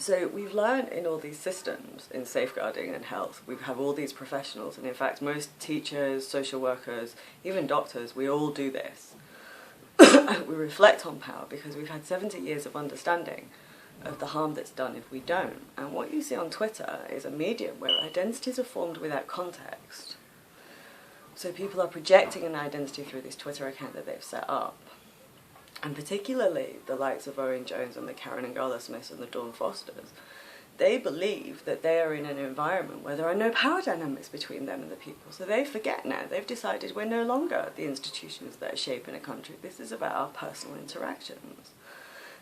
So we've learned in all these systems, in safeguarding and health, we have all these professionals, and in fact most teachers, social workers, even doctors, we all do this. We reflect on power because we've had 70 years of understanding of the harm that's done if we don't. And what you see on Twitter is a medium where identities are formed without context. So people are projecting an identity through this Twitter account that they've set up. And particularly the likes of Owen Jones and the Karen and Garla Smiths and the Dawn Fosters, they believe that they are in an environment where there are no power dynamics between them and the people. So they forget now. They've decided we're no longer the institutions that are shaping a country. This is about our personal interactions.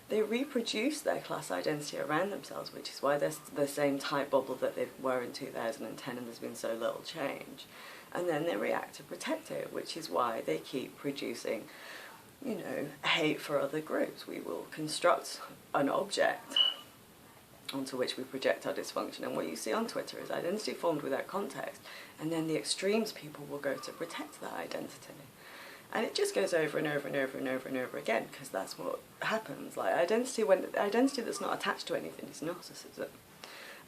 They reproduce their class identity around themselves, which is why they're the same tight bubble that they were in 2010 and there's been so little change. And then they react to protect it, which is why they keep producing, you know, hate for other groups. We will construct an object onto which we project our dysfunction. And what you see on Twitter is identity formed without context, and then the extremes people will go to protect that identity. And it just goes over and over and over and over and over again, because that's what happens. Like identity that's not attached to anything is narcissism.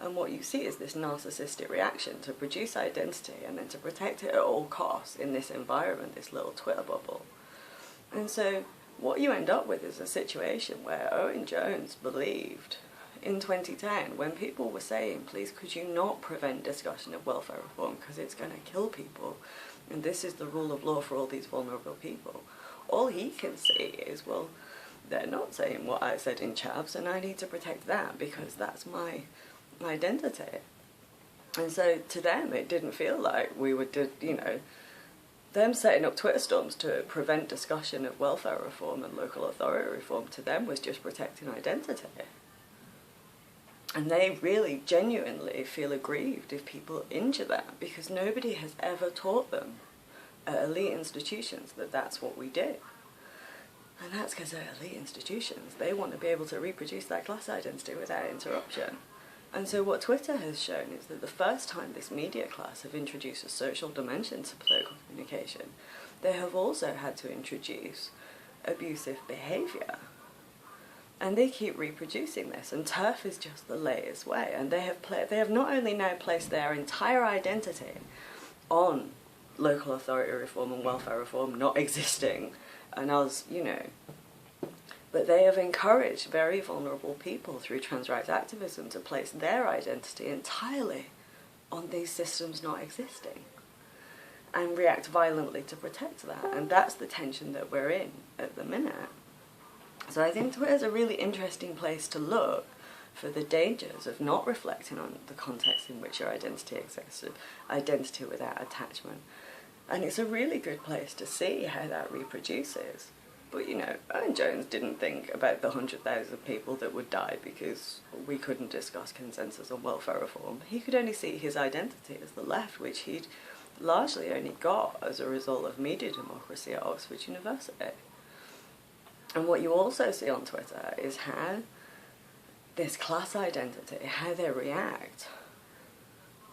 And what you see is this narcissistic reaction to produce identity and then to protect it at all costs in this environment, this little Twitter bubble. And so what you end up with is a situation where Owen Jones believed in 2010, when people were saying, please could you not prevent discussion of welfare reform because it's going to kill people, and this is the rule of law for all these vulnerable people, all he can see is, well, they're not saying what I said in Chavs, and I need to protect that because that's my identity. And so to them it didn't feel like we would, you know, them setting up Twitter storms to prevent discussion of welfare reform and local authority reform, to them was just protecting identity. And they really genuinely feel aggrieved if people injure that, because nobody has ever taught them at elite institutions that that's what we do. And that's because at elite institutions, they want to be able to reproduce that class identity without interruption. And so what Twitter has shown is that the first time this media class have introduced a social dimension to political communication, they have also had to introduce abusive behaviour. And they keep reproducing this, and turf is just the latest way. And they have not only now placed their entire identity on local authority reform and welfare reform not existing, and us, you know, but they have encouraged very vulnerable people through trans rights activism to place their identity entirely on these systems not existing and react violently to protect that. And that's the tension that we're in at the minute. So I think Twitter is a really interesting place to look for the dangers of not reflecting on the context in which your identity exists, identity without attachment. And it's a really good place to see how that reproduces. But, you know, Owen Jones didn't think about the 100,000 people that would die because we couldn't discuss consensus on welfare reform. He could only see his identity as the left, which he'd largely only got as a result of media democracy at Oxford University. And what you also see on Twitter is how this class identity, how they react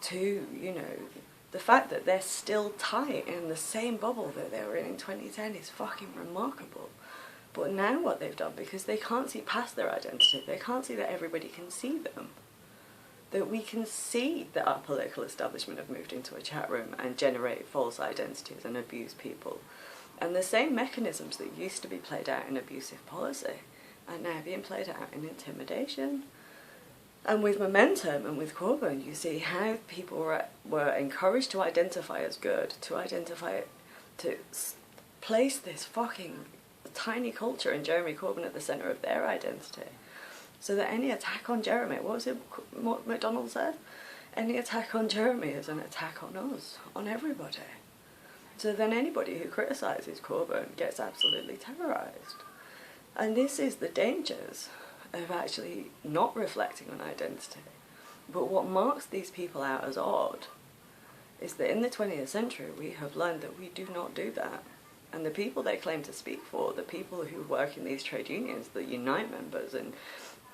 to, you know, the fact that they're still tight in the same bubble that they were in 2010 is fucking remarkable. But now what they've done, because they can't see past their identity, they can't see that everybody can see them, that we can see that our political establishment have moved into a chat room and generate false identities and abuse people. And the same mechanisms that used to be played out in abusive policy are now being played out in intimidation. And with Momentum and with Corbyn, you see how people were encouraged to identify as good, to place this fucking tiny culture in Jeremy Corbyn at the centre of their identity. So that any attack on Jeremy, what McDonald said? Any attack on Jeremy is an attack on us, on everybody. So then anybody who criticises Corbyn gets absolutely terrorised. And this is the dangers of actually not reflecting on identity. But what marks these people out as odd is that in the 20th century we have learned that we do not do that. And the people they claim to speak for, the people who work in these trade unions, the Unite members and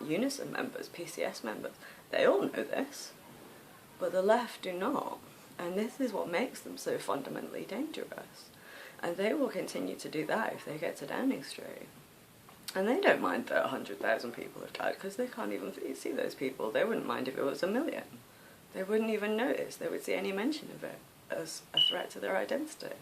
Unison members, PCS members, they all know this. But the left do not. And this is what makes them so fundamentally dangerous. And they will continue to do that if they get to Downing Street. And they don't mind that 100,000 people have died, because they can't even see those people. They wouldn't mind if it was 1 million. They wouldn't even notice. They would see any mention of it as a threat to their identity.